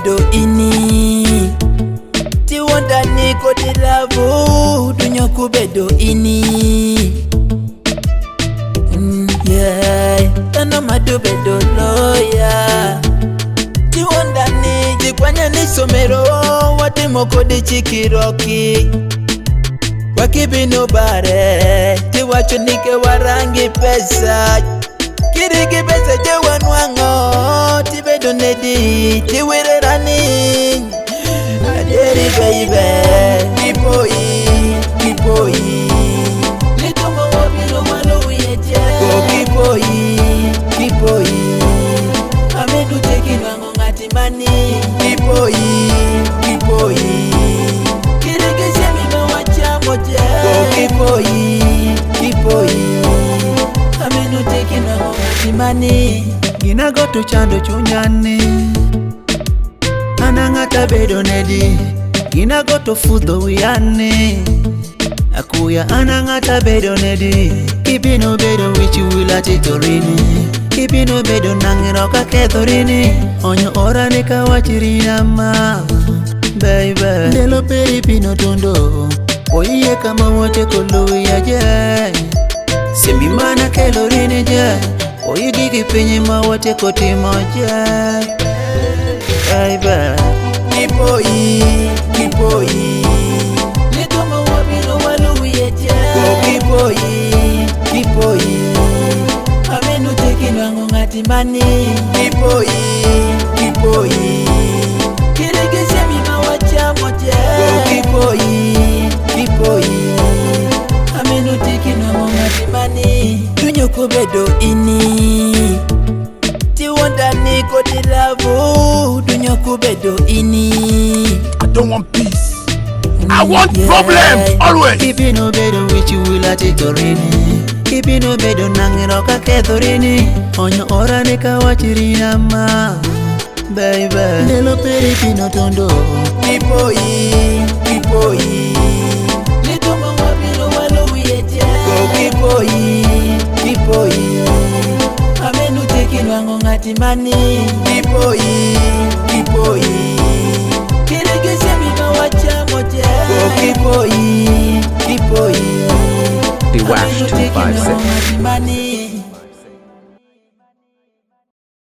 bedo ini tiwonda niko dilavu dunyoku bedo ini yeah tano madu bedo loya tiwonda ni jikwanya ni somero watimoko di chikiroki wakibino bare tiwacho nike warangi pesa kiriki pesa jewa nwango tibedo nedi tiwirerani aderi baby kipoi litomo wabino walo uyeje go kipoi amedu teki nwango ngati mani kipoi kiriki semi mawacha moja go kipoi amenu teki nwango ngati mani gina goto chando chunyani anangata bedo nedi gina goto fudho wiyane akuya anangata bedo nedi kibino bedo wichi wila titorini kibino bedo nangiro ka kethorini onyo orane ka wachirina ma baby delo peri pino tondo oiye kama wote koluya je semi mana kelorini je oigi kipenye ma wote kotimo je baby kipoi Litoma wabino walu uyeje go kipoi amenu teki nwango ngati mani kipoi kirege semi mawacha moja go kipoi amenu teki nwango ngati mani dunyoku bedo ini tiwonda niko dilavu dunyoku bedo ini I don't want peace. I want problems always. Kibino bedo wichi wila titorini kibino bedo nangiro ka kethorini onyo orane ka wachirina ma baby nelo peri pino tondo kipoi litoma wabino walo uyeje go kipoi amenu teki nwango ngati mani kipoi kirege semi mawacha moja go kipoi The Wash 256.